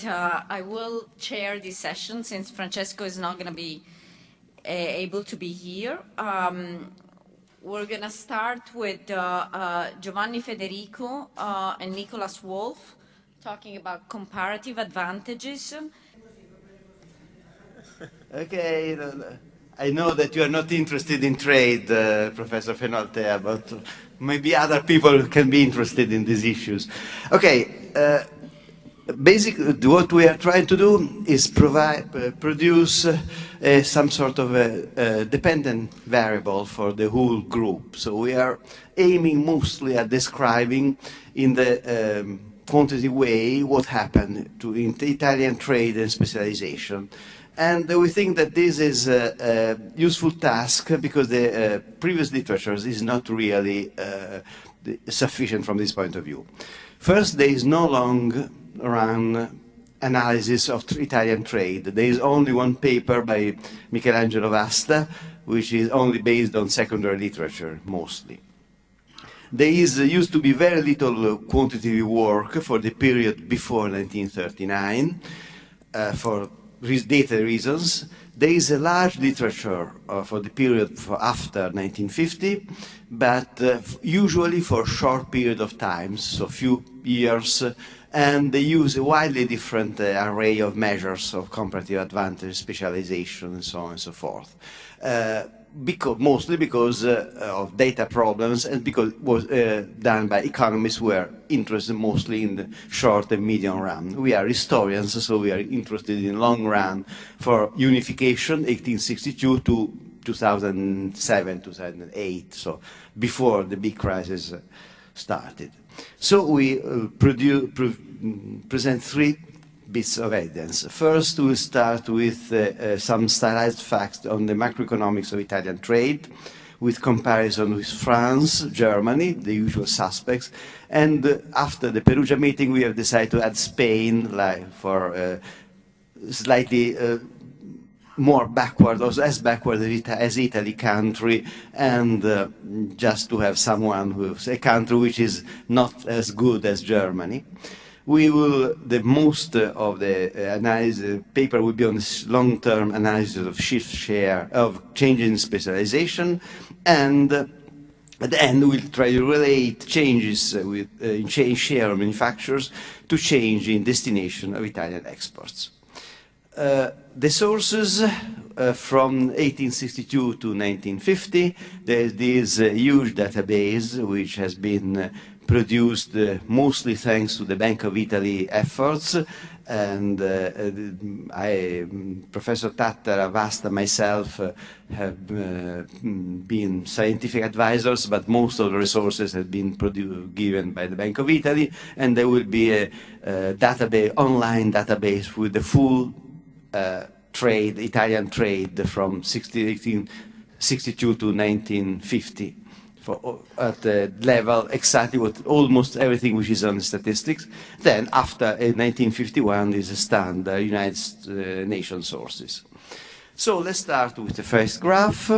I will chair this session since Francesco is not going to be able to be here. We're going to start with Giovanni, Federico, and Nikolaus Wolf talking about comparative advantages. Okay, I know that you are not interested in trade, Professor Fenoltea, but maybe other people can be interested in these issues. Okay, basically what we are trying to do is produce some sort of a dependent variable for the whole group. So we are aiming mostly at describing in the quantitative way what happened in the Italian trade and specialization. And we think that this is a useful task because the previous literature is not really sufficient from this point of view. First, there is no long-run analysis of Italian trade. There is only one paper by Michelangelo Vasta, which is only based on secondary literature, mostly. There used to be very little quantitative work for the period before 1939, for data reasons. There is a large literature for the period after 1950, but usually for a short period of time, so few years, and they use a widely different array of measures of comparative advantage, specialization, and so on and so forth. Mostly because of data problems and because it was done by economists who are interested mostly in the short and medium run. We are historians, so we are interested in long run for unification, 1862 to 2007, 2008, so before the big crisis started. So we present three bits of evidence. First, we'll start with some stylized facts on the macroeconomics of Italian trade, with comparison with France, Germany, the usual suspects, and after the Perugia meeting, we have decided to add Spain for slightly more backward, or as backward as Italy country, and just to have someone who's a country which is not as good as Germany. The most of the analysis paper will be on this long-term analysis of shift share, of change in specialization, and at the end we'll try to relate changes in share of manufacturers to change in destination of Italian exports. The sources from 1862 to 1950, there's this huge database which has been produced mostly thanks to the Bank of Italy efforts, and Professor Tattara, Vasta, myself have been scientific advisors, but most of the resources have been given by the Bank of Italy, and there will be a online database with the full Italian trade from 1862 to 1950. At the level exactly what almost everything which is on the statistics. Then after 1951 is a standard United Nations sources. So let's start with the first graph,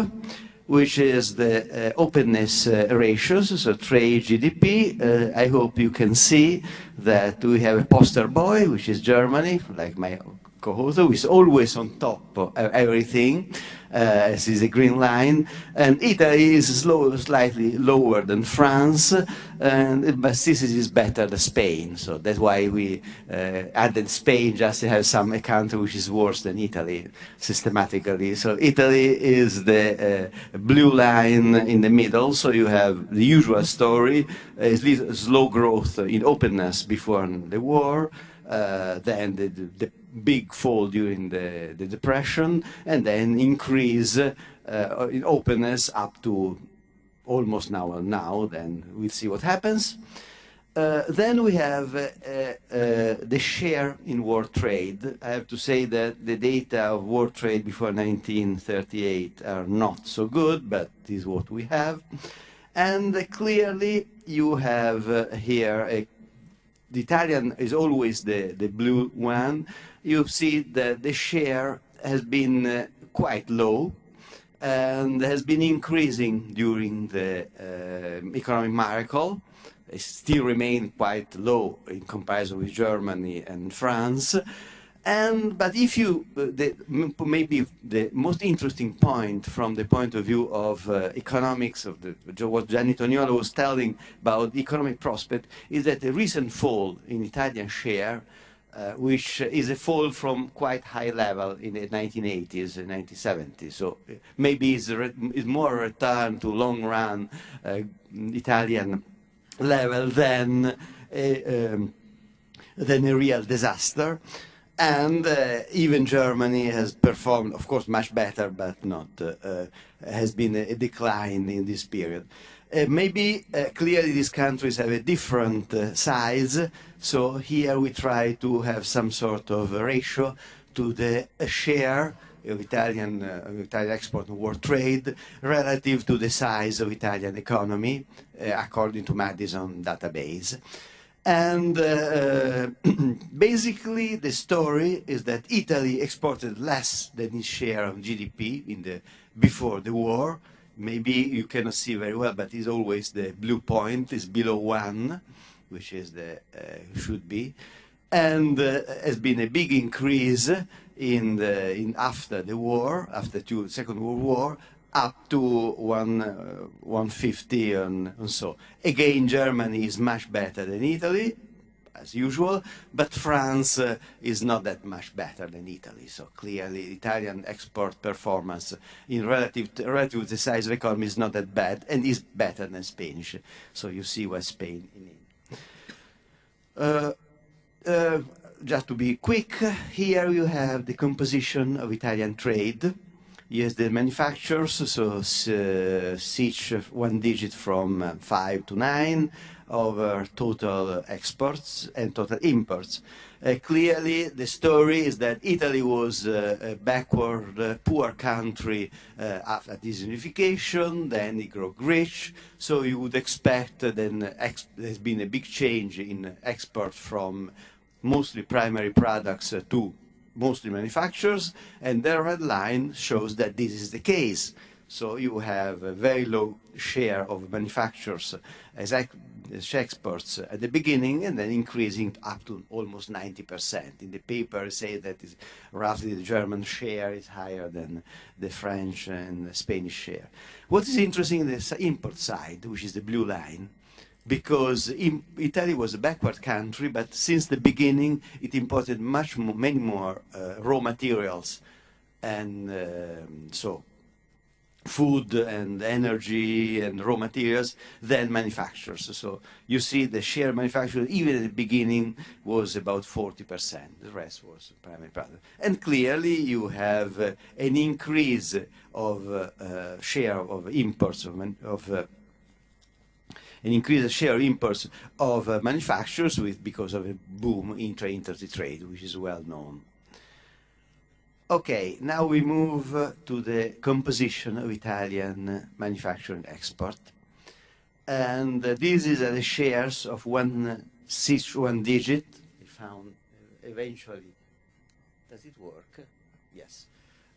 which is the openness ratios, so trade GDP. I hope you can see that we have a poster boy, which is Germany, like my co-author, who is always on top of everything. This is a green line, and Italy is slightly lower than France, but this is better than Spain. So that's why we added Spain, just to have a country which is worse than Italy systematically. So Italy is the blue line in the middle. So you have the usual story: slow growth in openness before the war, then the big fall during the Depression, and then increase in openness up to almost now. Then we'll see what happens. Then we have the share in world trade. I have to say that the data of world trade before 1938 are not so good, but this is what we have. And clearly you have here the Italian is always the blue one. You see that the share has been quite low and has been increasing during the economic miracle, still remain quite low in comparison with Germany and France. But if you, maybe the most interesting point from the point of view of economics, of what Gianni Toniolo was telling about economic prospect, is that the recent fall in Italian share, which is a fall from quite high level in the 1980s and 1970s. So maybe it's more a return to long run Italian level than a real disaster. And even Germany has performed, of course, much better, but not, has been a decline in this period. Maybe clearly these countries have a different size, so here we try to have some sort of a ratio to the share of Italian export and world trade relative to the size of Italian economy, according to Madison database. And basically the story is that Italy exported less than its share of GDP before the war. Maybe you cannot see very well, but it's always the blue point is below 1, which is the should be, and has been a big increase after the war, after the Second World War, up to 150 and so. Again, Germany is much better than Italy, as usual, but France is not that much better than Italy. So clearly, Italian export performance in relative to the size of the economy is not that bad, and is better than Spanish. So you see why Spain in it. Just to be quick, here you have the composition of Italian trade. Yes, the manufacturers, so each one digit from 5 to 9 over total exports and total imports. Clearly, the story is that Italy was a backward, poor country after this unification, then it grew rich, so you would expect then there's been a big change in export from mostly primary products to mostly manufacturers, and the red line shows that this is the case. So you have a very low share of manufacturers as exports at the beginning, and then increasing up to almost 90%. In the paper, say that roughly the German share is higher than the French and the Spanish share. What is interesting is the import side, which is the blue line, because Italy was a backward country, but since the beginning it imported many more raw materials, and so food and energy and raw materials than manufacturers. So you see the share of manufacturers even at the beginning was about 40%. The rest was primary product. And clearly you have an increase of share of imports an increased share of imports of manufacturers because of a boom in intra-industry trade, which is well known. Okay, now we move to the composition of Italian manufacturing export. And this is the shares of one digit. We found eventually, does it work? Yes.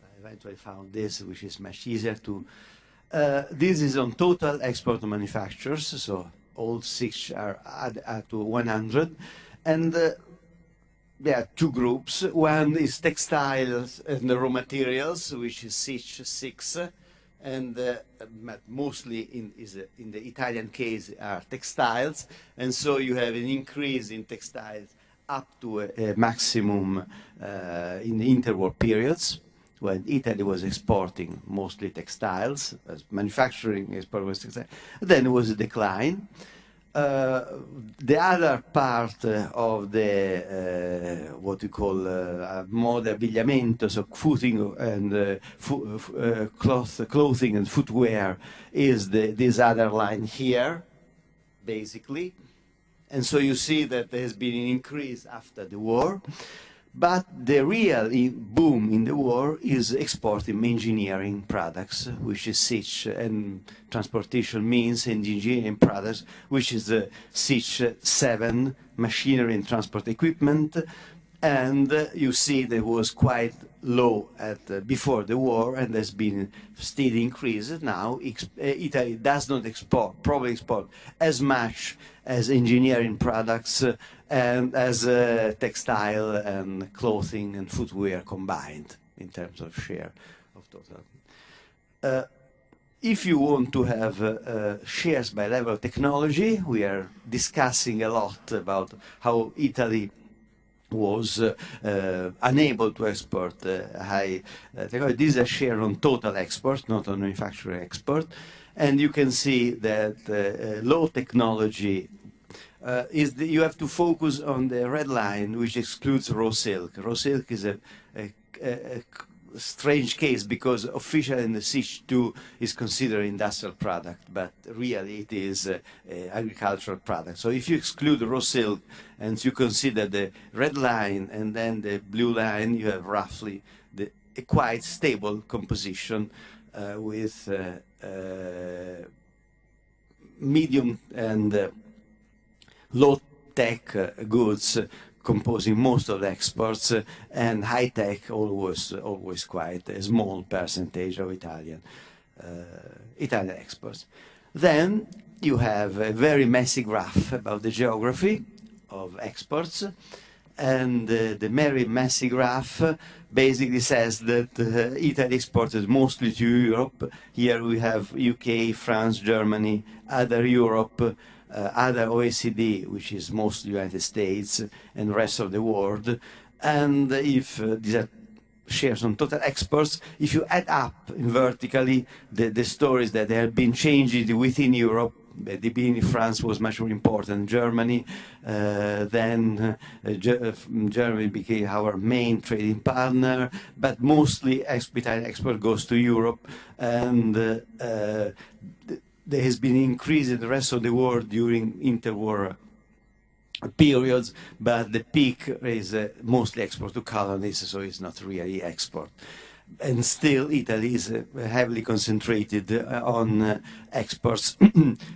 I eventually found this, which is much easier to this is on total export manufacturers, so all 6 are add to 100. And there are 2 groups. One is textiles and the raw materials, which is 6, and mostly in the Italian case are textiles. And so you have an increase in textiles up to a maximum in the interwar periods, when Italy was exporting mostly textiles, as manufacturing export was textile. Then there was a decline. The other part of the what we call moda abbigliamento, so footing and clothing and footwear, is this other line here, basically. And so you see that there has been an increase after the war. But the real boom in the war is exporting engineering products, which is SICH, and transportation means and engineering products, which is the SICH 7, machinery and transport equipment, And you see that it was quite low at before the war, and there's been steady increase. Now Italy does not probably export as much as engineering products and as textile and clothing and footwear combined in terms of share of total. If you want to have shares by level of technology, we are discussing a lot about how Italy was unable to export high technology. This is a share on total export, not on manufacturing export. And you can see that low technology you have to focus on the red line, which excludes raw silk. Raw silk is a strange case because officially in the SIC2 is considered industrial product, but really it is agricultural product. So if you exclude raw silk and you consider the red line and then the blue line, you have roughly a quite stable composition with medium and low-tech goods composing most of the exports, and high-tech always quite a small percentage of Italian exports. Then you have a very messy graph about the geography of exports, and the very messy graph basically says that Italy exported mostly to Europe. Here we have UK, France, Germany, other Europe, other OECD, which is mostly United States, and rest of the world. And if these are shares on total exports, if you add up vertically the stories that there have been changes within Europe, at the beginning France was much more important, Germany, then Germany became our main trading partner, but mostly Italian export goes to Europe, and there has been an increase in the rest of the world during interwar periods, but the peak is mostly export to colonies, so it's not really export. And still Italy is heavily concentrated on exports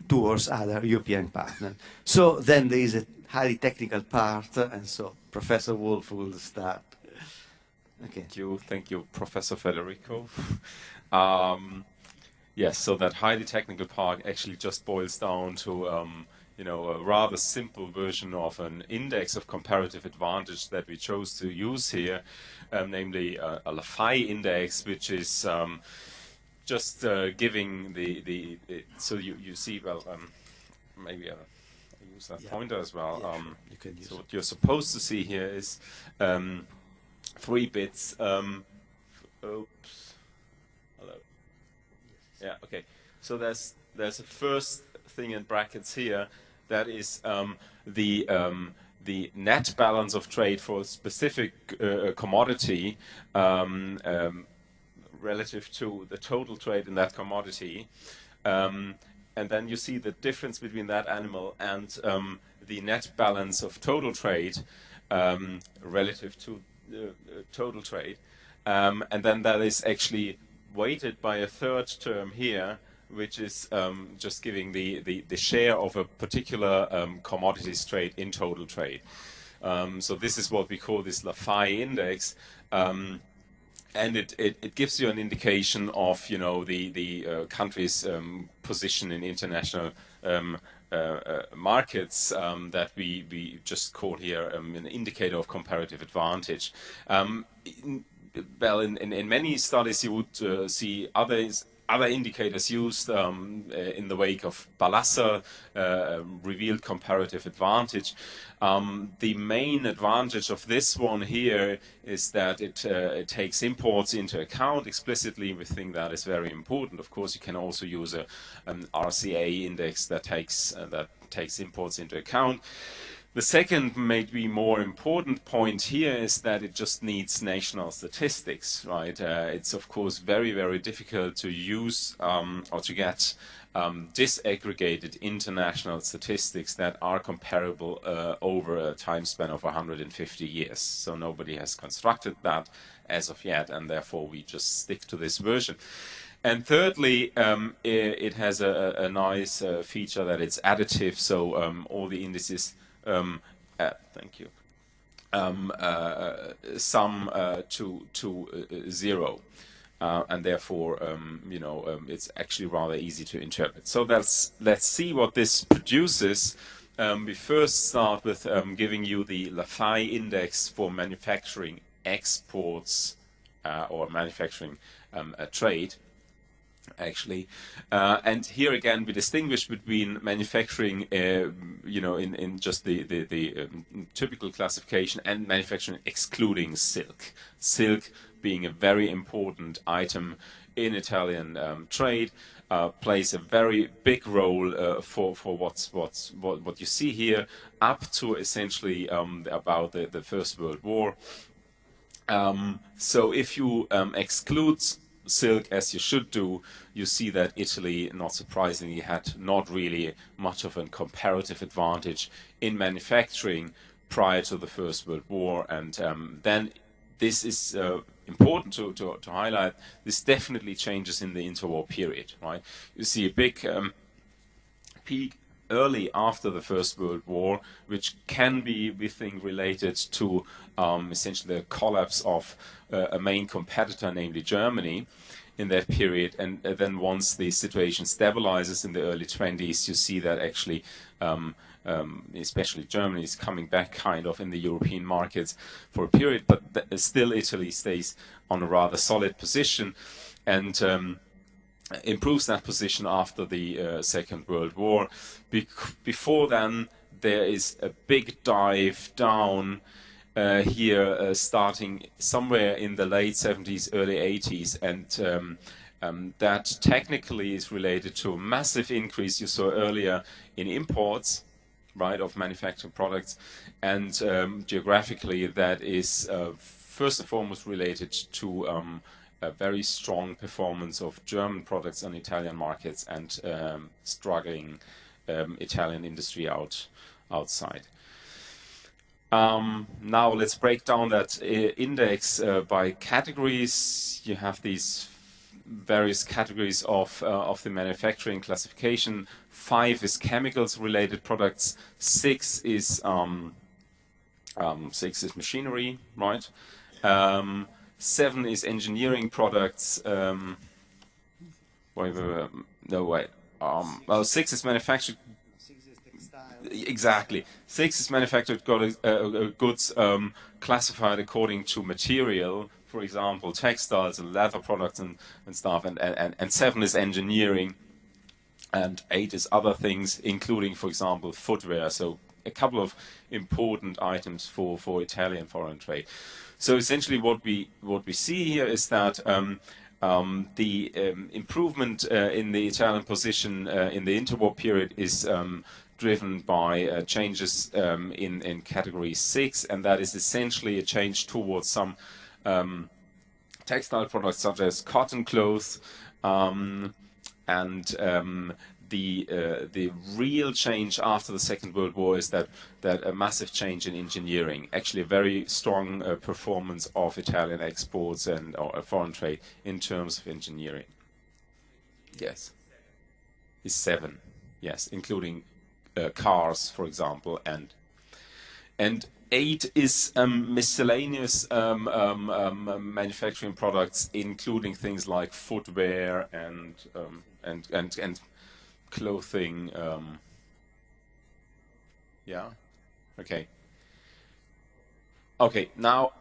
towards other European partners. So then there is a highly technical part, and so Professor Wolf will start. Okay. Thank you, Professor Federico. Yes, so that highly technical part actually just boils down to a rather simple version of an index of comparative advantage that we chose to use here, namely a Lafay index, which is just giving so you see, well, maybe I use that pointer as well. You can use so what you're supposed to see here is 3 bits. Oops. Hello. Yeah, okay. So there's a first thing in brackets here that is the net balance of trade for a specific commodity relative to the total trade in that commodity. And then you see the difference between that animal and the net balance of total trade relative to total trade. And then that is actually weighted by a third term here, which is just giving the share of a particular commodities trade in total trade. So this is what we call this Lafay index, and it gives you an indication of the country's position in international markets that we just call here an indicator of comparative advantage. Well, in many studies you would see other indicators used in the wake of Balassa revealed comparative advantage. The main advantage of this one here is that it takes imports into account explicitly. We think that is very important. Of course, you can also use an RCA index that takes imports into account. The second, maybe more important point here is that it just needs national statistics, right? It's of course very, very difficult to use or to get disaggregated international statistics that are comparable over a time span of 150 years. So nobody has constructed that as of yet, and therefore we just stick to this version. And thirdly, it has a nice feature that it's additive, so all the indices thank you. sum to 0. And therefore, it's actually rather easy to interpret. So let's see what this produces. We first start with giving you the Lafay index for manufacturing exports or manufacturing trade, actually. And here again, we distinguish between manufacturing, in just the typical classification, and manufacturing excluding silk. Silk being a very important item in Italian trade, plays a very big role for what you see here, up to essentially about the First World War. So if you exclude silk, as you should do, you see that Italy, not surprisingly, had not really much of a comparative advantage in manufacturing prior to the First World War, and then this is important to highlight. This definitely changes in the interwar period, right? You see a big peak early after the First World War, which can be, we think, related to essentially the collapse of a main competitor, namely Germany, in that period. And then once the situation stabilizes in the early 20s, you see that actually especially Germany is coming back kind of in the European markets for a period, but still Italy stays on a rather solid position and improves that position after the Second World War. Before then, there is a big dive down here, starting somewhere in the late 70s, early 80s, and that technically is related to a massive increase you saw earlier in imports, right, of manufactured products, and geographically that is first and foremost related to a very strong performance of German products on Italian markets and struggling Italian industry outside. Now let's break down that index by categories. You have these various categories of the manufacturing classification. 5 is chemicals related products. 6 is machinery, right? 7 is engineering products. Well, 6 is manufactured. 6 is textile. Exactly. 6 is manufactured goods classified according to material. For example, textiles and leather products and stuff. And 7 is engineering. And 8 is other things, including, for example, footwear. So a couple of important items for Italian foreign trade. So essentially what we see here is that the improvement in the Italian position in the interwar period is driven by changes in category 6, and that is essentially a change towards some textile products such as cotton clothes, and the real change after the Second World War is that a massive change in engineering, actually a very strong performance of Italian exports and foreign trade in terms of engineering. Yes, is 7. Yes, including cars, for example, and 8 is miscellaneous manufacturing products, including things like footwear and clothing. Yeah. Okay. Okay. Now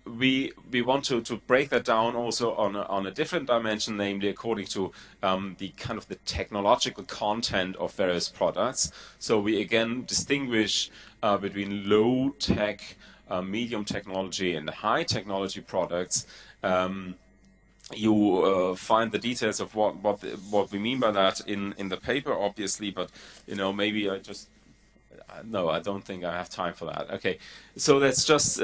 we want to break that down also on a different dimension, namely according to the kind of the technological content of various products. So we again distinguish between low tech, medium technology, and high technology products. You find the details of what we mean by that in the paper, obviously, but maybe I don't think I have time for that. Okay, so let's just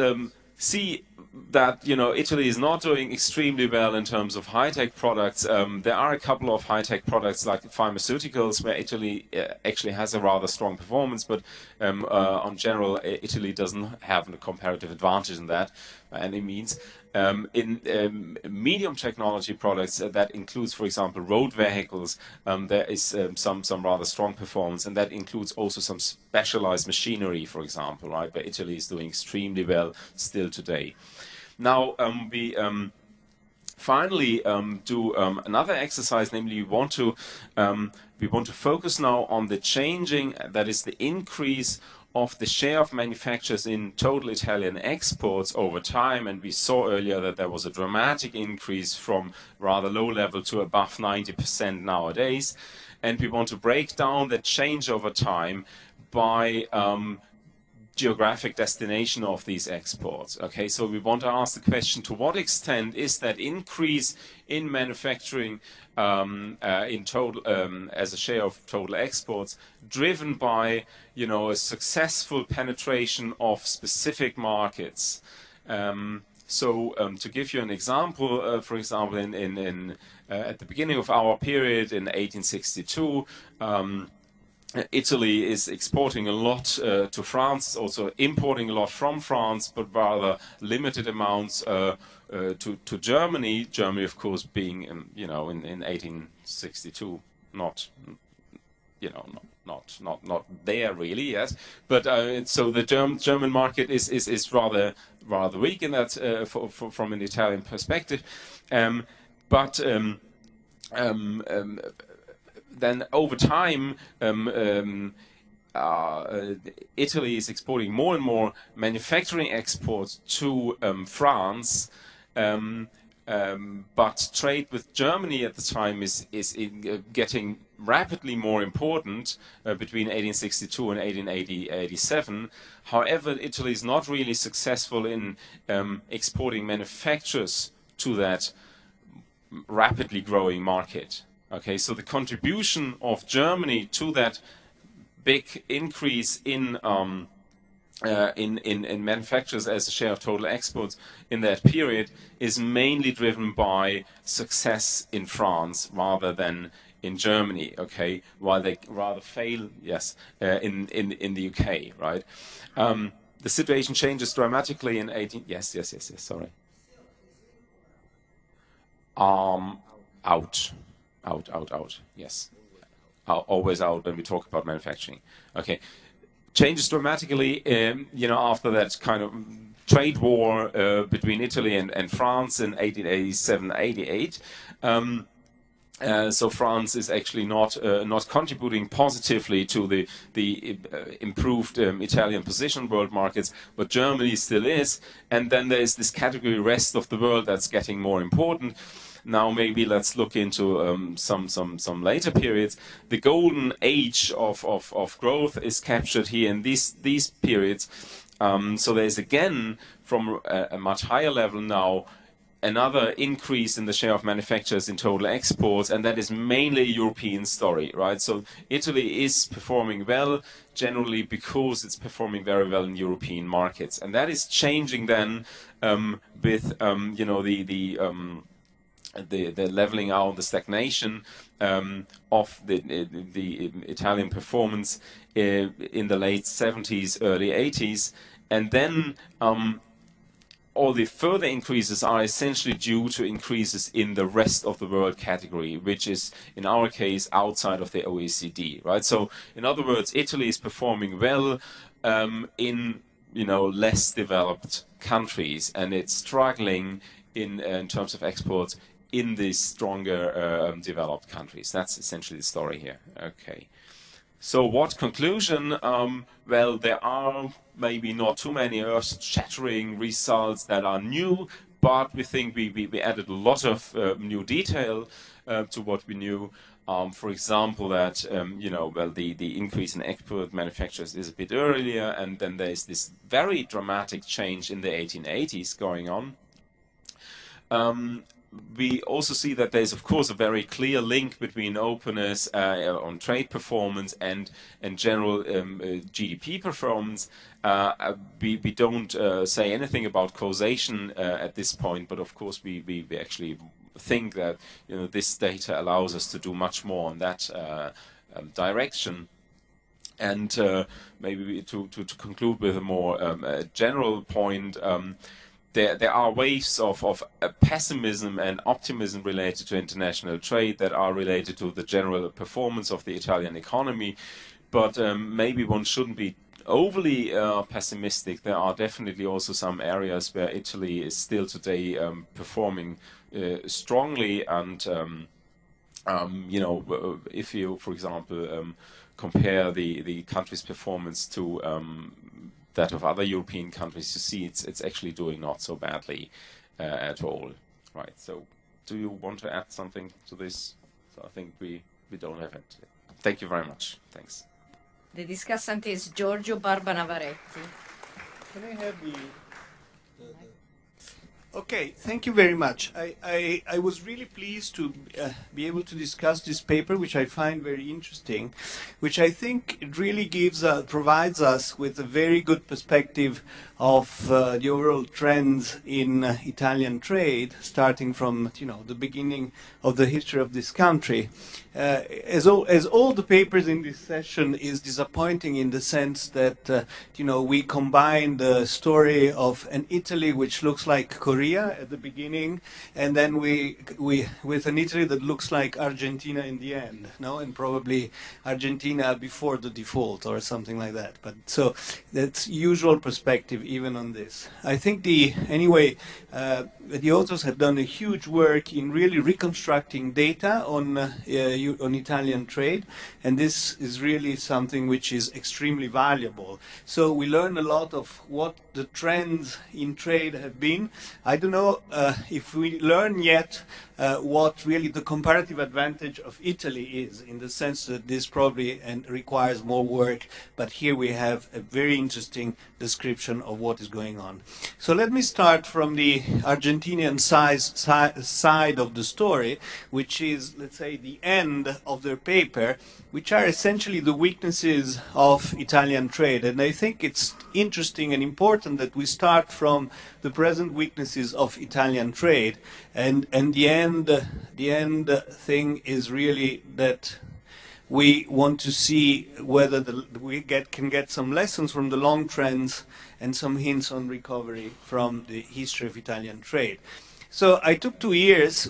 see that Italy is not doing extremely well in terms of high-tech products. There are a couple of high-tech products like pharmaceuticals where Italy actually has a rather strong performance, but on general Italy doesn't have a comparative advantage in that. any means. In medium technology products, that includes, for example, road vehicles, there is some rather strong performance, and that includes also some specialized machinery, for example, right, where Italy is doing extremely well still today. Now, we finally do another exercise, namely we want to focus now on the changing, that is the increase of the share of manufacturers in total Italian exports over time, and we saw earlier that there was a dramatic increase from rather low level to above 90% nowadays, and we want to break down that change over time by geographic destination of these exports. Okay, so we want to ask the question, to what extent is that increase in manufacturing in total as a share of total exports driven by, you know, a successful penetration of specific markets? To give you an example, for example, at the beginning of our period in 1862, Italy is exporting a lot to France, also importing a lot from France, but rather limited amounts to Germany. Germany, of course, being you know, in 1862 not, you know, not there really yet. But so the German market is rather weak in that from an Italian perspective. Then over time, Italy is exporting more and more manufacturing exports to France, but trade with Germany at the time is getting rapidly more important between 1862 and 1887. However, Italy is not really successful in exporting manufacturers to that rapidly growing market. Okay, so the contribution of Germany to that big increase in manufacturers as a share of total exports in that period is mainly driven by success in France rather than in Germany. Okay, while they rather fail, yes, in the UK, right? The situation changes dramatically in 18. Yes. Sorry. Out. Yes. Always out when we talk about manufacturing. Okay. Changes dramatically, you know, after that kind of trade war between Italy and France in 1887-88. So France is actually not contributing positively to the improved Italian position in world markets, but Germany still is. And then there is this category rest of the world that's getting more important. Now maybe let's look into some later periods. The golden age of growth is captured here in these periods. So there's again, from a much higher level now, another increase in the share of manufacturers in total exports, and that is mainly a European story, right? So Italy is performing well generally because it's performing very well in European markets, and that is changing then with you know, the leveling out, the stagnation of the Italian performance in the late 70s, early 80s, and then all the further increases are essentially due to increases in the rest of the world category, which is in our case outside of the OECD, right? So in other words, Italy is performing well in, you know, less developed countries, and it's struggling in terms of exports in the stronger developed countries. That's essentially the story here. Okay. So what conclusion? Well, there are maybe not too many earth-shattering results that are new, but we think we added a lot of new detail to what we knew. For example, that you know, well, the increase in export manufacturers is a bit earlier, and then there's this very dramatic change in the 1880s going on. We also see that there's, of course, a very clear link between openness on trade performance and general GDP performance. We don't say anything about causation at this point, but of course we actually think that, you know, this data allows us to do much more on that direction. And maybe to conclude with a more general point, there are waves of pessimism and optimism related to international trade that are related to the general performance of the Italian economy, but maybe one shouldn't be overly pessimistic. There are definitely also some areas where Italy is still today performing strongly, and you know, if you, for example, compare the country's performance to that of other European countries, you see it's actually doing not so badly at all, right? So, do you want to add something to this? So I think we don't have it. Thank you very much. Thanks. The discussant is Giorgio Barba Navaretti. Can I have the Okay, thank you very much. I was really pleased to be able to discuss this paper, which I find very interesting, which I think it really provides us with a very good perspective of the overall trends in Italian trade, starting from, you know, the beginning of the history of this country. As all the papers in this session is disappointing in the sense that, you know, we combine the story of an Italy which looks like Korea at the beginning, and then we with an Italy that looks like Argentina in the end, no, and probably Argentina before the default or something like that. But so that's usual perspective even on this. I think the authors have done a huge work in really reconstructing data on Italian trade, and this is really something which is extremely valuable. So we learn a lot of what the trends in trade have been. I don't know if we learn yet what really the comparative advantage of Italy is, in the sense that this probably requires more work, but here we have a very interesting description of what is going on. So let me start from the Argentinian side of the story, which is, let's say, the end of their paper, which are essentially the weaknesses of Italian trade. And I think it's interesting and important that we start from the present weaknesses of Italian trade, and the end thing is really that we want to see whether we can get some lessons from the long trends and some hints on recovery from the history of Italian trade. So I took 2 years,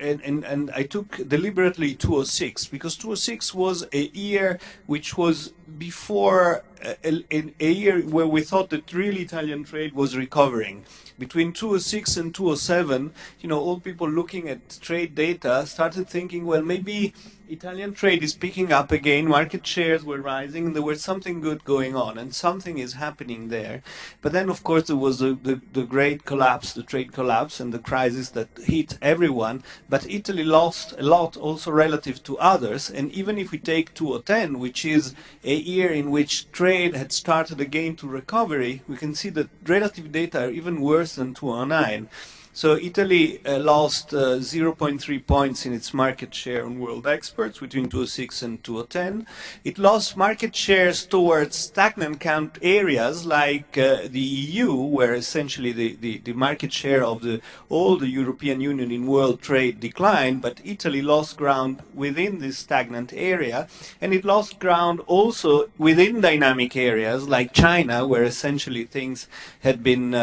and I took deliberately 2006, because 2006 was a year which was before a year where we thought that really Italian trade was recovering. Between 2006 and 2007, you know, all people looking at trade data started thinking, well, maybe Italian trade is picking up again, market shares were rising, and there was something good going on, and something is happening there. But then, of course, there was the great collapse, the trade collapse, and the crisis that hit everyone. But Italy lost a lot also relative to others, and even if we take 2010, which is a year in which trade had started again to recovery, we can see that relative data are even worse than 2009. So Italy lost 0.3 points in its market share on world exports between 2006 and 2010. It lost market shares towards stagnant areas like the EU, where essentially the market share of all the European Union in world trade declined, but Italy lost ground within this stagnant area, and it lost ground also within dynamic areas like China, where essentially things had been,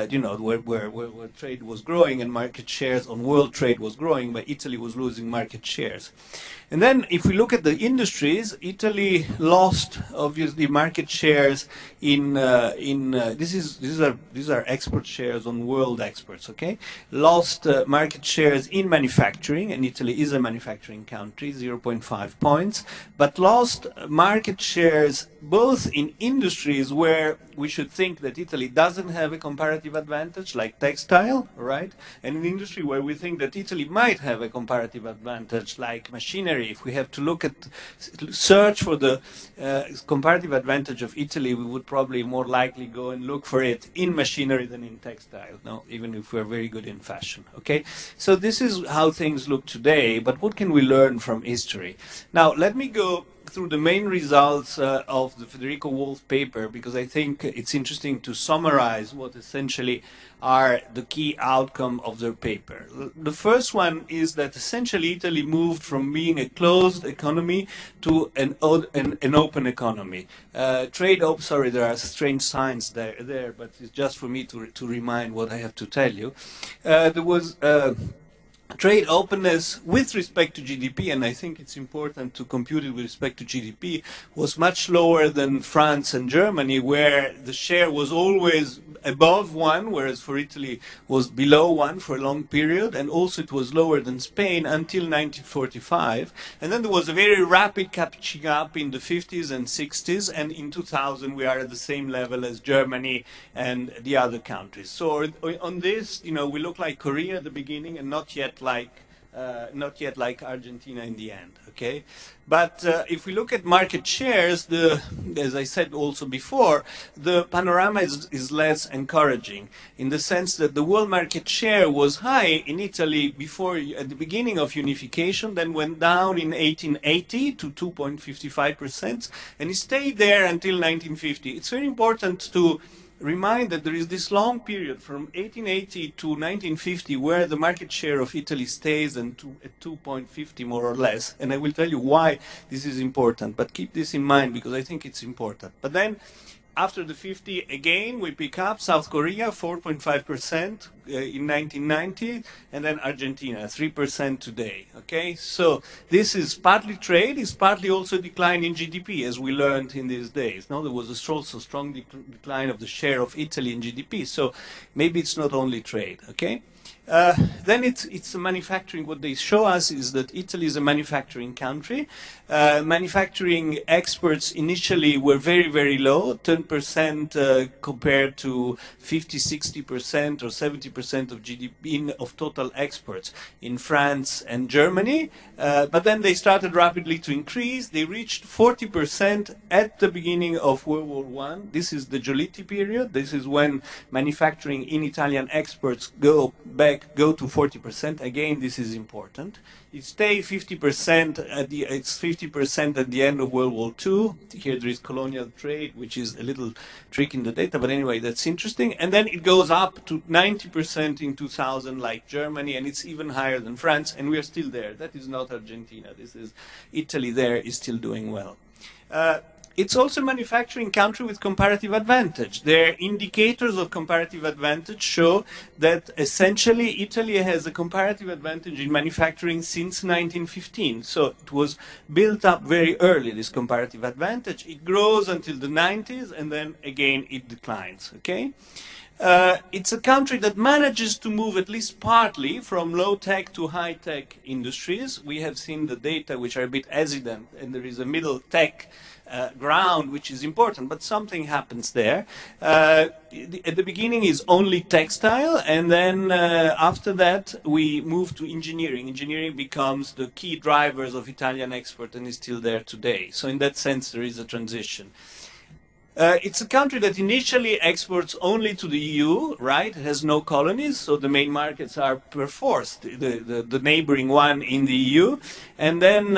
you know, where trade was growing and market shares on world trade was growing, but Italy was losing market shares. And then if we look at the industries, Italy lost obviously market shares these are export shares on world exports, okay? Lost market shares in manufacturing, and Italy is a manufacturing country, 0.5 points, but lost market shares both in industries where we should think that Italy doesn't have a comparative advantage, like textile, right? And in industry where we think that Italy might have a comparative advantage, like machinery. If we have to search for the comparative advantage of Italy, we would probably more likely go and look for it in machinery than in textile, no? Even if we're very good in fashion, okay? So this is how things look today, but what can we learn from history? Now, let me go through the main results of the Federico Wolf paper, because I think it's interesting to summarize what essentially are the key outcome of their paper. The first one is that essentially Italy moved from being a closed economy to an open economy. Sorry, there are strange signs there, but it's just for me to remind what I have to tell you. There was trade openness with respect to GDP, and I think it's important to compute it with respect to GDP, was much lower than France and Germany, where the share was always above 1, whereas for Italy was below 1 for a long period, and also it was lower than Spain until 1945. And then there was a very rapid catching up in the 50s and 60s, and in 2000 we are at the same level as Germany and the other countries. So on this, you know, we look like Korea at the beginning and not yet like Argentina in the end, okay? But if we look at market shares, as I said also before, the panorama is less encouraging in the sense that the world market share was high in Italy before, at the beginning of unification, then went down in 1880 to 2.55%, and it stayed there until 1950. It's very important to remind that there is this long period from 1880 to 1950 where the market share of Italy stays at 2.50 more or less, and I will tell you why this is important, but keep this in mind because I think it's important. But then after the 50 again we pick up South Korea 4.5% in 1990, and then Argentina 3% today, okay? So this is partly trade, it's partly also decline in GDP, as we learned in these days. Now there was also strong decline of the share of Italy in GDP, so maybe it's not only trade, okay? Then it's manufacturing. What they show us is that Italy is a manufacturing country. Manufacturing exports initially were very, very low, 10% compared to 50, 60% or 70% of GDP of total exports in France and Germany. But then they started rapidly to increase. They reached 40% at the beginning of World War I. This is the Giolitti period. This is when manufacturing in Italian exports go to 40%. Again, this is important. It stayed 50% it's 50% at the end of World War II. Here there is colonial trade, which is a little trick in the data, but anyway, that's interesting. And then it goes up to 90% in 2000, like Germany, and it's even higher than France, and we are still there. That is not Argentina. This is Italy. There is still doing well. It's also a manufacturing country with comparative advantage. Their indicators of comparative advantage show that essentially Italy has a comparative advantage in manufacturing since 1915. So it was built up very early, this comparative advantage. It grows until the 90s, and then again it declines, okay? It's a country that manages to move at least partly from low-tech to high-tech industries. We have seen the data which are a bit hesitant, and there is a middle tech ground, which is important, but something happens there. At the beginning is only textile, and then after that we move to engineering. Engineering becomes the key drivers of Italian export and is still there today. So in that sense there is a transition. It's a country that initially exports only to the EU, right? It has no colonies, so the main markets are perforce the neighboring one in the EU. And then,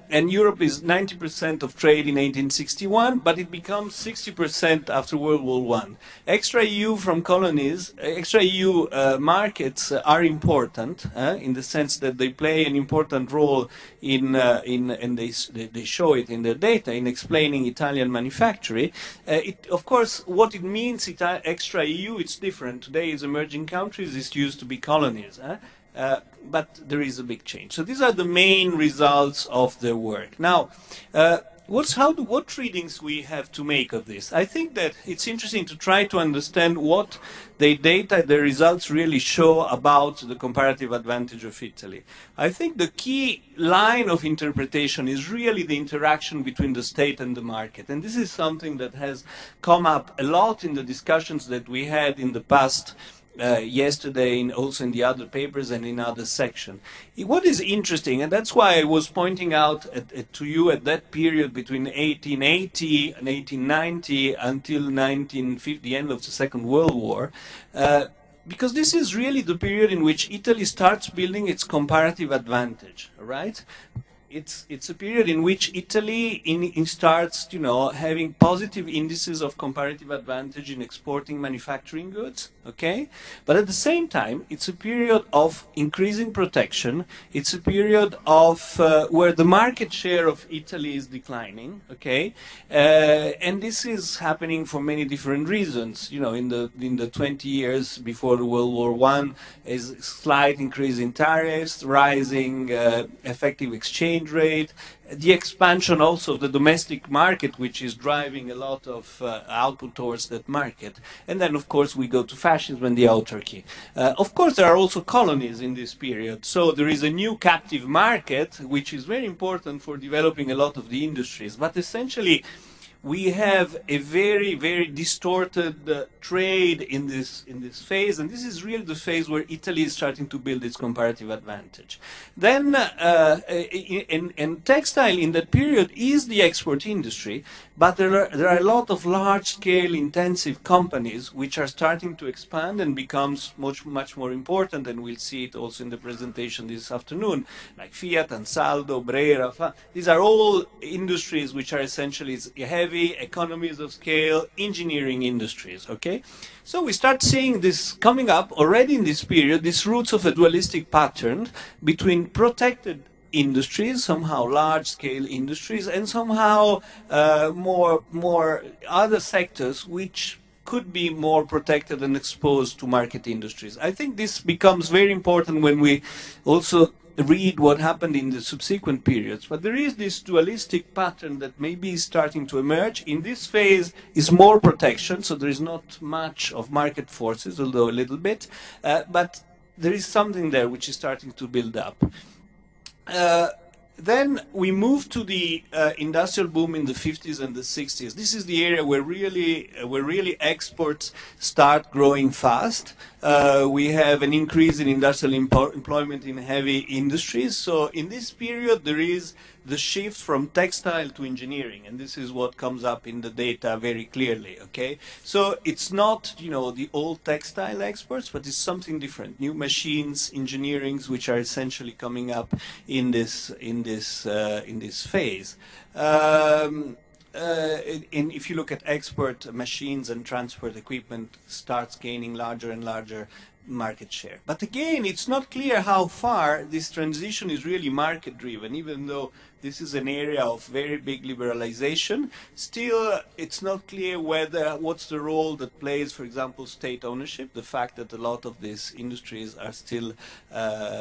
and Europe is 90% of trade in 1861, but it becomes 60% after World War I. Extra EU from colonies, extra EU markets are important in the sense that they play an important role in and they show it in their data in explaining Italian manufacturing. Of course, what it means, extra EU, it's different. Today, as emerging countries, it used to be colonies. But there is a big change. So these are the main results of their work. Now, what readings we have to make of this? I think that it's interesting to try to understand what the data, the results really show about the comparative advantage of Italy. I think the key line of interpretation is really the interaction between the state and the market. And this is something that has come up a lot in the discussions that we had in the past yesterday, and also in the other papers and in other sections. What is interesting, and that's why I was pointing out to you at that period between 1880 and 1890 until 1950, the end of the Second World War, because this is really the period in which Italy starts building its comparative advantage, right? it's a period in which Italy starts, you know, having positive indices of comparative advantage in exporting manufacturing goods, okay? But at the same time, it's a period of increasing protection. It's a period of where the market share of Italy is declining, okay? And this is happening for many different reasons. You know, in the 20 years before World War I, is a slight increase in tariffs, rising effective exchange rate, the expansion also of the domestic market, which is driving a lot of output towards that market. And then, of course, we go to fascism and the autarky. Of course, there are also colonies in this period. So there is a new captive market, which is very important for developing a lot of the industries. But essentially, we have a very, very distorted trade in this phase, and this is really the phase where Italy is starting to build its comparative advantage. Then, and textile in that period is the export industry, but there are a lot of large-scale intensive companies which are starting to expand and becomes much more important, and we'll see it also in the presentation this afternoon, like Fiat, Ansaldo, Brera. These are all industries which are essentially heavy economies of scale, engineering industries, okay? So we start seeing this coming up already in this period, these roots of a dualistic pattern between protected industries, somehow large-scale industries, and somehow more other sectors which could be more protected and exposed to market industries. I think this becomes very important when we also read what happened in the subsequent periods. But there is this dualistic pattern that maybe is starting to emerge. In this phase is more protection, so there is not much of market forces, although a little bit, but there is something there which is starting to build up. Then we move to the industrial boom in the 50s and the 60s. This is the area where really exports start growing fast. We have an increase in industrial employment in heavy industries. So in this period, there is the shift from textile to engineering, and this is what comes up in the data very clearly, okay? So it's not, you know, the old textile exports, but it's something different. New machines, engineerings, which are essentially coming up in this phase. And if you look at export machines and transport equipment, starts gaining larger and larger market share. But again, it's not clear how far this transition is really market driven, even though this is an area of very big liberalization. Still, it's not clear what's the role that plays, for example, state ownership, the fact that a lot of these industries are still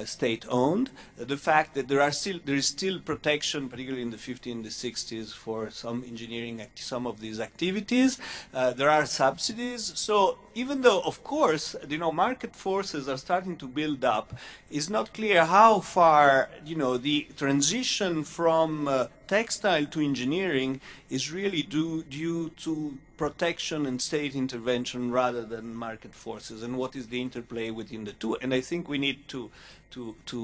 state-owned, the fact that there is still protection, particularly in the 50s and the 60s, for some engineering, some of these activities. There are subsidies. So even though, of course, you know, market forces are starting to build up, it's not clear how far, you know, the transition from textile to engineering is really due to protection and state intervention rather than market forces, and what is the interplay within the two. And I think we need to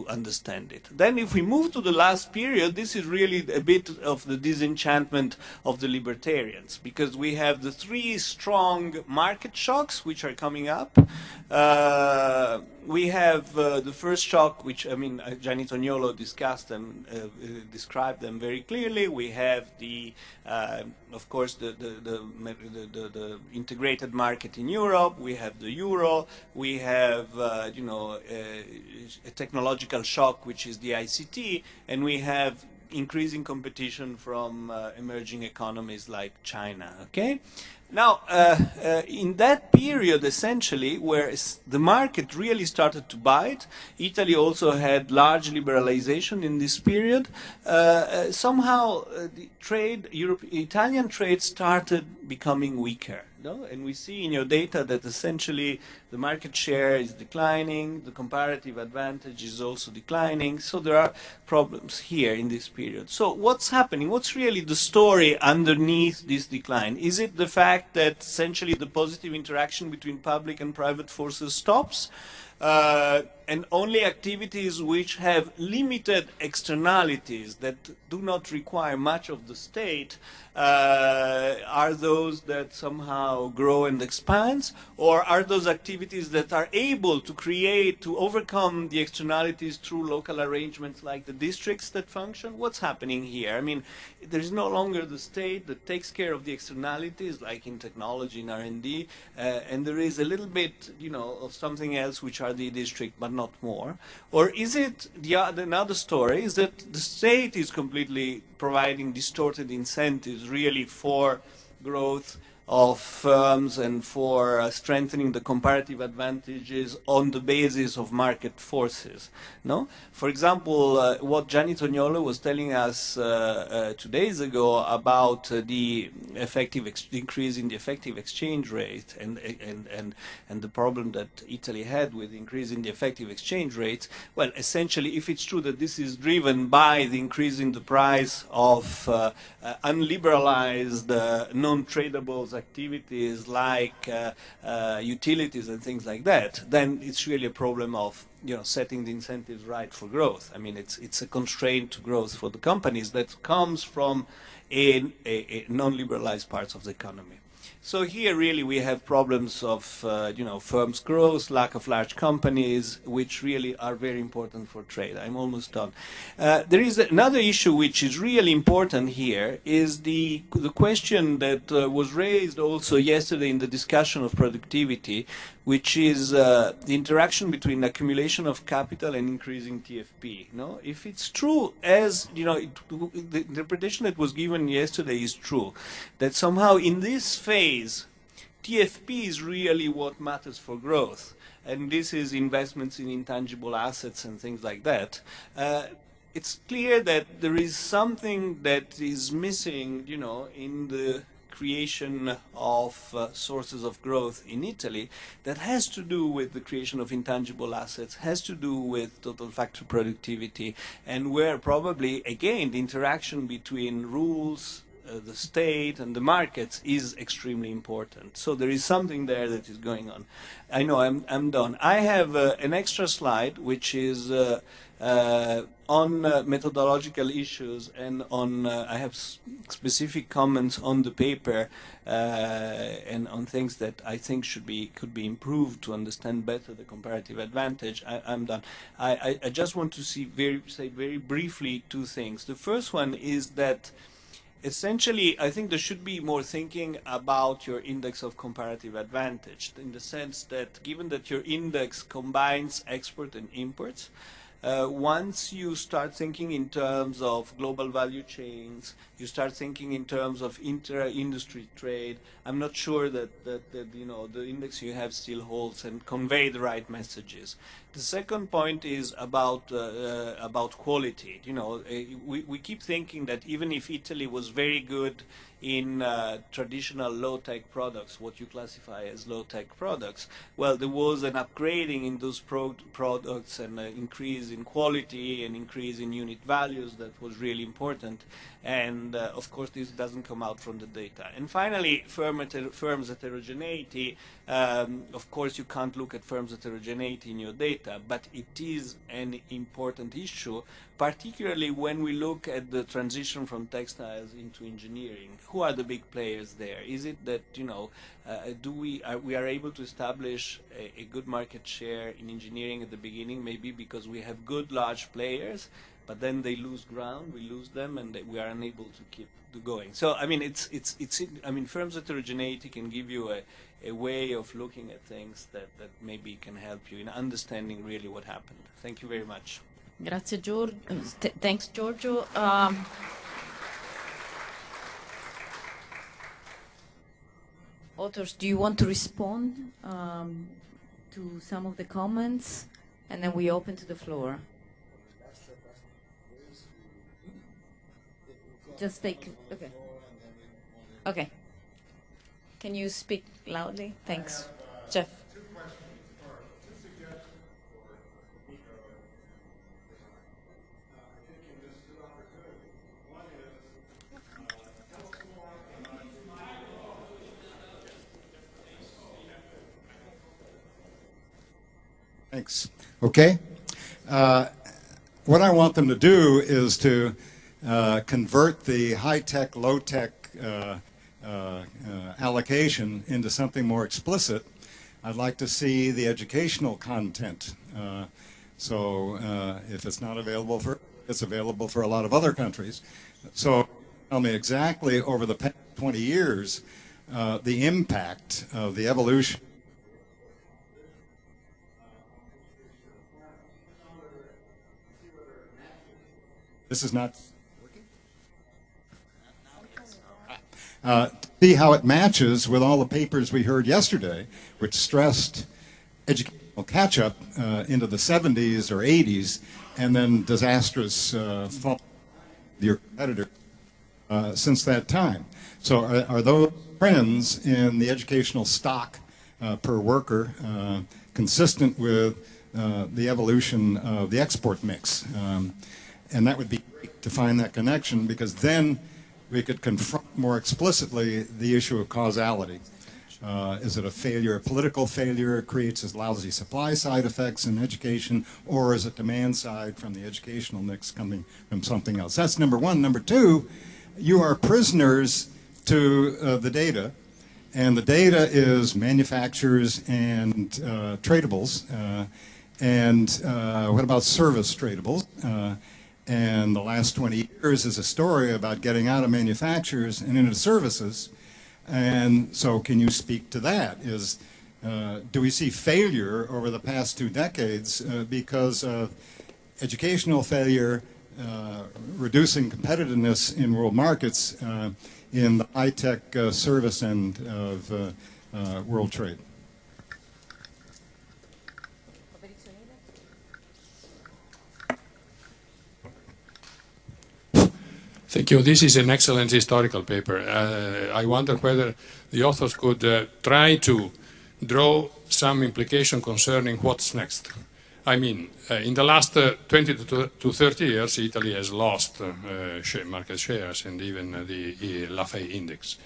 understand it. Then if we move to the last period, this is really a bit of the disenchantment of the libertarians, because we have the three strong market shocks which are coming up. We have the first shock, which, I mean, Gianni Tognolo discussed them, described them very clearly. We have the, of course, the integrated market in Europe. We have the euro. We have, you know, a technological shock, which is the ICT, and we have increasing competition from emerging economies like China. Okay. Now, in that period, essentially, where the market really started to bite, Italy also had large liberalization in this period. Somehow, the trade, Italian trade started becoming weaker. No? And we see in your data that essentially the market share is declining, the comparative advantage is also declining, so there are problems here in this period. So what's happening? What's really the story underneath this decline? Is it the fact that essentially the positive interaction between public and private forces stops? and only activities which have limited externalities that do not require much of the state are those that somehow grow and expand, or are those activities that are able to create, to overcome the externalities through local arrangements like the districts that function? What's happening here? I mean, there is no longer the state that takes care of the externalities, like in technology, in R&D, and there is a little bit, you know, of something else which are the district, but not more. Or is it another story is that the state is completely providing distorted incentives really for growth of firms and for strengthening the comparative advantages on the basis of market forces. No? For example, what Gianni Tognolo was telling us 2 days ago about the effective increase in the effective exchange rate and the problem that Italy had with increasing the effective exchange rate, well, essentially, if it's true that this is driven by the increase in the price of unliberalized non-tradables activities like utilities and things like that, then it's really a problem of, you know, setting the incentives right for growth. I mean, it's a constraint to growth for the companies that comes from a non-liberalized parts of the economy. So here really we have problems of, you know, firms' growth, lack of large companies, which really are very important for trade. I'm almost done. There is another issue which is really important here, is the question that was raised also yesterday in the discussion of productivity, which is the interaction between accumulation of capital and increasing TFP. No? If it's true, as you know, the interpretation that was given yesterday is true, that somehow in this phase, TFP is really what matters for growth, and this is investments in intangible assets and things like that. It's clear that there is something that is missing, you know, in the creation of sources of growth in Italy that has to do with the creation of intangible assets, has to do with total factor productivity, and where probably, again, the interaction between rules, the state and the markets is extremely important. So there is something there that is going on. I know I'm done. I have an extra slide which is on methodological issues and on I have specific comments on the paper and on things that I think could be improved to understand better the comparative advantage. I'm done. I just want to say very briefly two things. The first one is that essentially, I think there should be more thinking about your index of comparative advantage, in the sense that given that your index combines export and imports, once you start thinking in terms of global value chains, you start thinking in terms of inter-industry trade, I'm not sure that you know, the index you have still holds and convey the right messages. The second point is about quality. You know, we keep thinking that even if Italy was very good in traditional low-tech products, what you classify as low-tech products, well, there was an upgrading in those products and an increase in quality and increase in unit values that was really important. And of course, this doesn't come out from the data. And finally, firms heterogeneity. Of course, you can't look at firms heterogeneity in your data, but it is an important issue, particularly when we look at the transition from textiles into engineering. Who are the big players there? Is it that, you know, we are able to establish a good market share in engineering at the beginning, maybe because we have good large players, but then they lose ground, we lose them, and we are unable to keep going. So, I mean, I mean, firms heterogeneity can give you a way of looking at things that maybe can help you in understanding really what happened. Thank you very much. Grazie, Giorgio. Thanks, Giorgio. Authors, do you want to respond to some of the comments? And then we open to the floor. Just take, okay. Okay. Can you speak loudly? Thanks. Jeff. Two questions. First, two suggestions for Nico and I think in this good opportunity. One is, tell us more about Thanks. Okay. What I want them to do is to convert the high-tech, low-tech allocation into something more explicit. I'd like to see the educational content. So if it's not available for, it's available for a lot of other countries. So tell me exactly over the past 20 years the impact of the evolution. This is not working? See how it matches with all the papers we heard yesterday, which stressed educational catch-up into the 70s or 80s, and then disastrous fall of your competitor since that time. So are those trends in the educational stock per worker consistent with the evolution of the export mix? And that would be great to find that connection, because then we could confront more explicitly the issue of causality. Is it a failure, a political failure, creates as lousy supply side effects in education, or is it demand side from the educational mix coming from something else? That's number one. Number two, you are prisoners to the data, and the data is manufacturers and tradables, and what about service tradables? And the last 20 years is a story about getting out of manufacturers and into services. And so can you speak to that? Do we see failure over the past 2 decades because of educational failure, reducing competitiveness in world markets in the high-tech service end of world trade? Thank you. This is an excellent historical paper. I wonder whether the authors could try to draw some implication concerning what's next. I mean, in the last 20 to 30 years, Italy has lost market shares and even the Lafay index.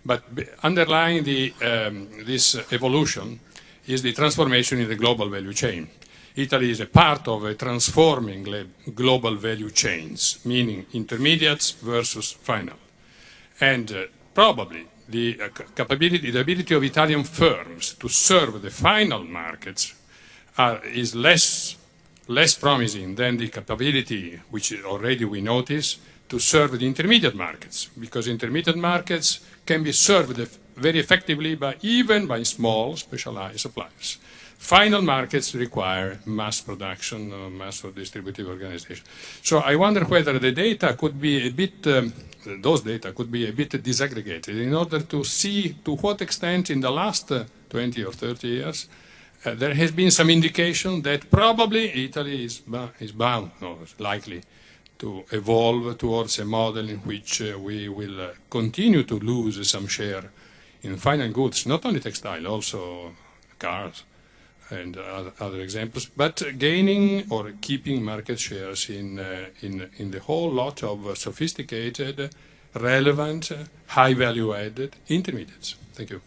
But underlying this evolution is the transformation in the global value chain. Italy is a part of a transforming global value chains, meaning intermediates versus final. And probably the ability of Italian firms to serve the final markets is less promising than the capability, which already we notice, to serve the intermediate markets, because intermediate markets can be served very effectively even by small specialized suppliers. Final markets require mass production, mass distributive organization. So I wonder whether the data could be a bit, those data could be a bit disaggregated in order to see to what extent in the last 20 or 30 years there has been some indication that probably Italy is bound, or likely, to evolve towards a model in which we will continue to lose some share in final goods, not only textile, also cars and other examples, but gaining or keeping market shares in the whole lot of sophisticated, relevant, high value added intermediates. Thank you.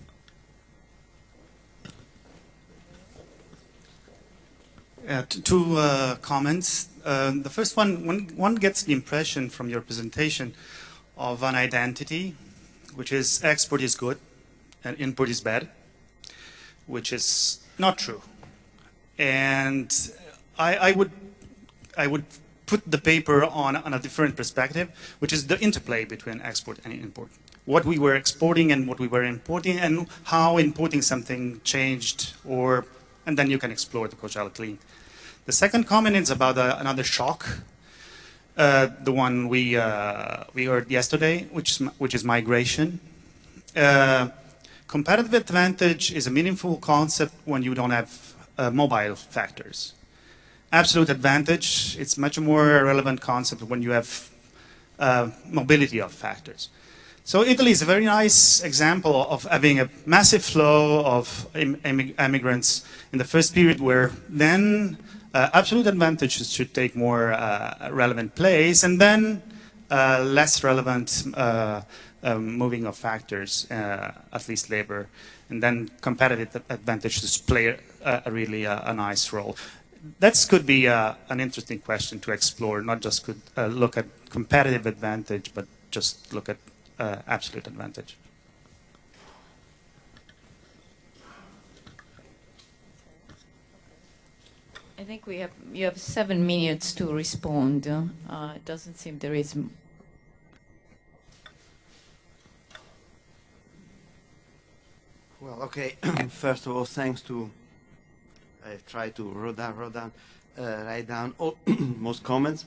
Two comments. The first one gets the impression from your presentation of an identity, which is export is good and import is bad, which is not true. And I would put the paper on a different perspective, which is the interplay between export and import. What we were exporting and what we were importing, and how importing something changed, and then you can explore the causality. The second comment is about another shock, the one we heard yesterday, which is migration. Comparative advantage is a meaningful concept when you don't have mobile factors. Absolute advantage, it's much more relevant concept when you have mobility of factors. So Italy is a very nice example of having a massive flow of immigrants in the first period, where then absolute advantages should take more relevant place, and then less relevant moving of factors, at least labor, and then competitive advantages play really a nice role. That could be an interesting question to explore, not just look at competitive advantage, but just look at absolute advantage. I think you have 7 minutes to respond. It doesn't seem there is. Well, okay. First of all, thanks to I tried to write down all most comments.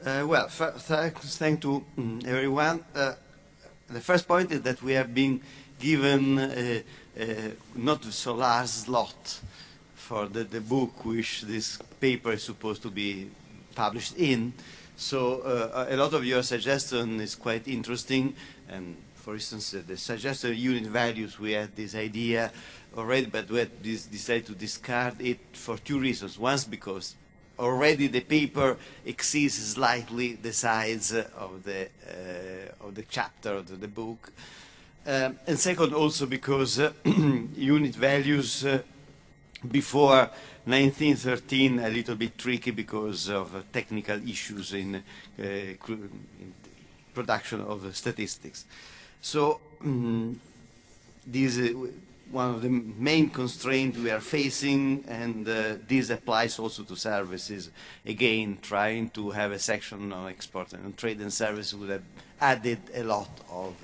Well, thanks to everyone. The first point is that we have been given not so large slot for the book which this paper is supposed to be published in. So a lot of your suggestion is quite interesting. And for instance, the suggested unit values, we had this idea already, but we had decided to discard it for 2 reasons. One, because already the paper exceeds slightly the size of the chapter of the book. And second, also because unit values before 1913 a little bit tricky because of technical issues in production of statistics. So this is one of the main constraints we are facing, and this applies also to services. Again, trying to have a section on export and trade and services would have added a lot of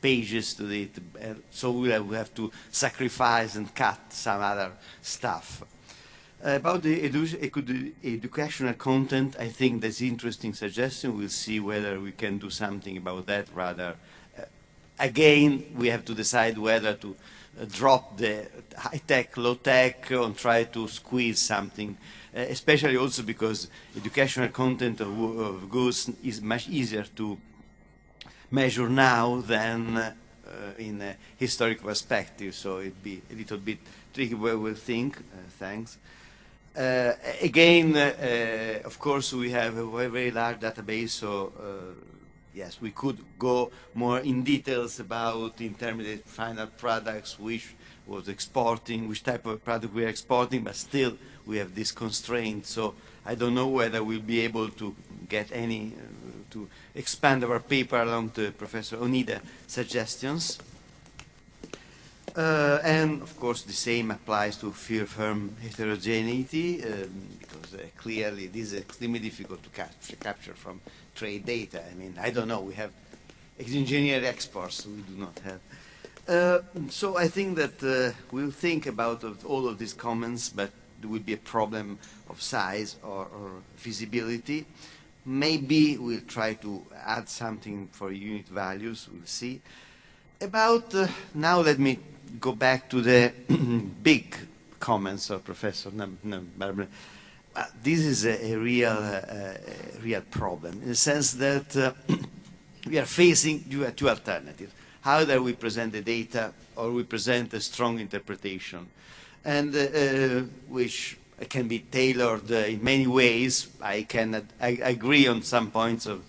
pages to it, so we have to sacrifice and cut some other stuff. About the educational content, I think that's an interesting suggestion. We'll see whether we can do something about that. Rather, again, we have to decide whether to drop the high-tech, low-tech, or try to squeeze something, especially also because educational content of goods is much easier to measure now than in a historic perspective, so it'd be a little bit tricky where we'll think. Thanks. Again, of course, we have a very, very large database, so yes, we could go more in details about intermediate final products, which was exporting, which type of product we are exporting, but still we have this constraint. So I don't know whether we'll be able to get any, to expand our paper along to Professor Onida's suggestions. And of course the same applies to firm heterogeneity, because clearly this is extremely difficult to capture from trade data. I mean, I don't know, we have engineer exports, we do not have. So I think that we'll think about all of these comments, but there will be a problem of size or feasibility. Maybe we'll try to add something for unit values, we'll see. About, now let me go back to the big comments of Professor Barba. This is a real problem, in the sense that we are facing two alternatives. Either we present the data or we present a strong interpretation, and which can be tailored in many ways. I agree on some points of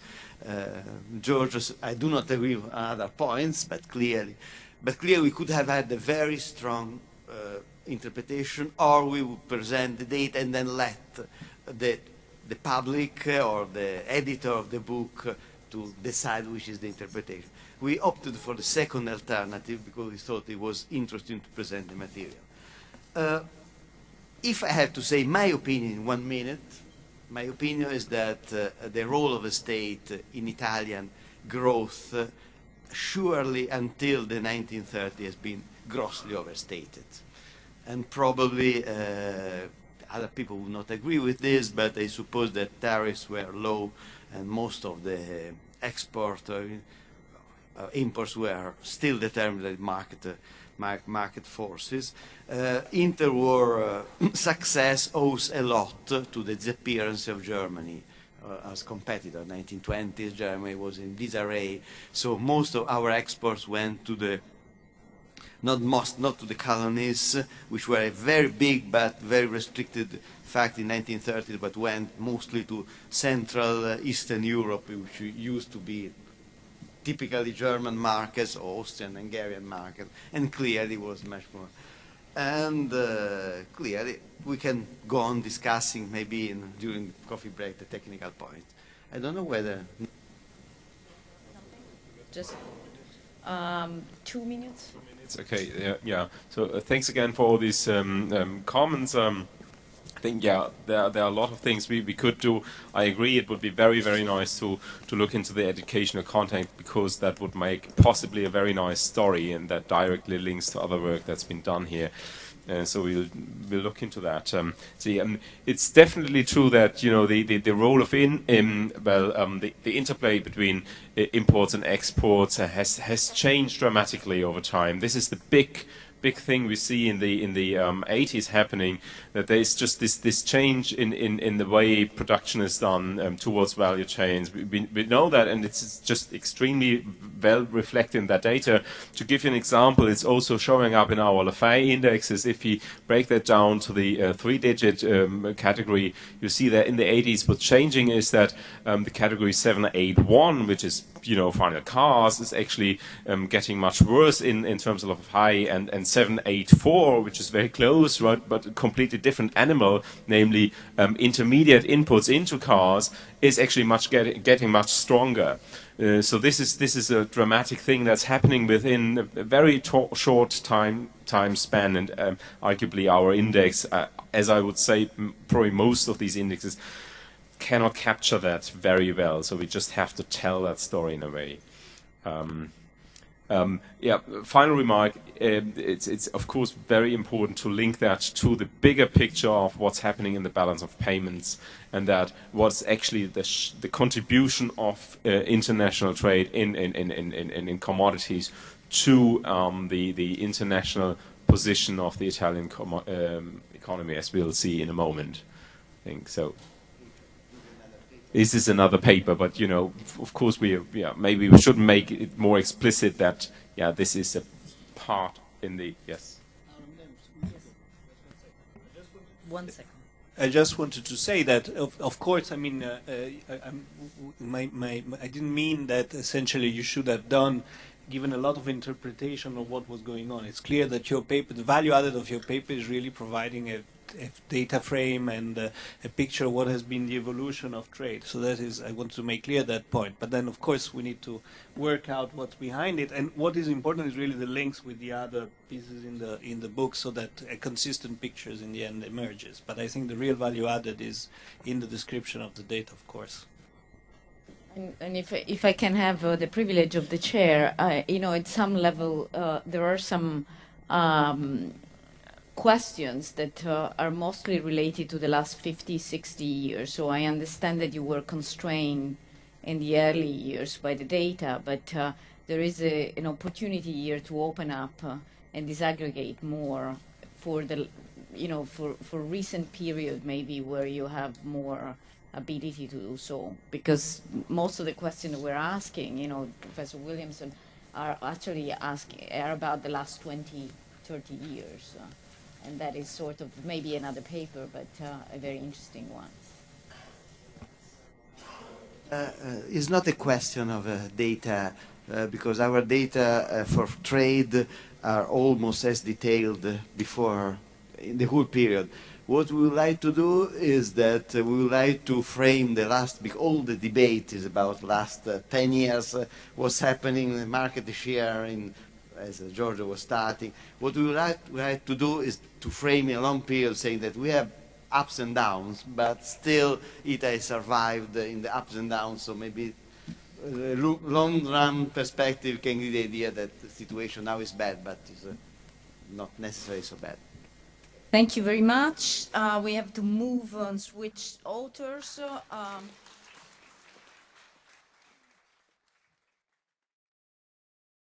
Giorgio. I do not agree on other points, but clearly we could have had a very strong interpretation, or we would present the data and then let the public or the editor of the book to decide which is the interpretation. We opted for the second alternative because we thought it was interesting to present the material. If I have to say my opinion in 1 minute, my opinion is that the role of the state in Italian growth surely until the 1930s has been grossly overstated. And probably other people would not agree with this, but I suppose that tariffs were low and most of the export imports were still determined by market forces. Interwar success owes a lot to the disappearance of Germany as competitor. 1920s, Germany was in disarray, so most of our exports went to the not to the colonies, which were a very big but very restricted fact in 1930s, but went mostly to Central Eastern Europe, which used to be typically German markets or Austrian, Hungarian market, and clearly was much more. And clearly, we can go on discussing maybe during coffee break the technical point. I don't know whether... Just 2 minutes. Okay, yeah. So thanks again for all these comments. I think, yeah, there are a lot of things we could do. I agree it would be very, very nice to look into the educational content, because that would make possibly a very nice story, and that directly links to other work that's been done here. So we'll look into that. It's definitely true that, you know, the role of the interplay between imports and exports has changed dramatically over time. This is the big thing we see in the 80s happening, that there is just this change in the way production is done towards value chains. We know that, and it's just extremely well reflected in that data. To give you an example, it's also showing up in our Lafay indexes. If you break that down to the 3-digit category, you see that in the 80s what's changing is that the category 781, which is, you know, final cars, is actually getting much worse in terms of high, and 784, which is very close, right, but a completely different animal, namely intermediate inputs into cars, is actually getting much stronger. So this is a dramatic thing that's happening within a very short time span, and arguably our index, as I would say, probably most of these indexes cannot capture that very well. So we just have to tell that story in a way. Yeah, final remark, it's of course very important to link that to the bigger picture of what's happening in the balance of payments, and that what's actually the contribution of international trade in commodities to the international position of the Italian economy, as we'll see in a moment. I think so. This is another paper, but, you know, of course maybe we should make it more explicit that, yeah, this is a part in the, yes. 1 second. I just wanted to say that, of course, I mean, I didn't mean that essentially you should have given a lot of interpretation of what was going on. It's clear that your paper, the value added of your paper, is really providing a data frame and a picture of what has been the evolution of trade. So that is, I want to make clear that point. But then, of course, we need to work out what's behind it. And what is important is really the links with the other pieces in the book, so that a consistent picture in the end emerges. But I think the real value added is in the description of the data, of course. And if I can have the privilege of the chair, you know, at some level, there are some questions that are mostly related to the last 50, 60 years. So I understand that you were constrained in the early years by the data, but there is an opportunity here to open up and disaggregate more for the, you know, for recent period maybe where you have more ability to do so, because most of the questions we're asking, you know, Professor Williamson, are actually are about the last 20, 30 years. And that is sort of maybe another paper, but a very interesting one. It's not a question of data, because our data for trade are almost as detailed before in the whole period. What we would like to do is that we would like to frame the last, because all the debate is about last 10 years, what's happening in the market share in, as Giorgio was starting. What we would like to do is to frame in a long period, saying that we have ups and downs, but still Italy survived in the ups and downs, so maybe a long-run perspective can give the idea that the situation now is bad, but it's not necessarily so bad. Thank you very much. We have to move on, switch authors.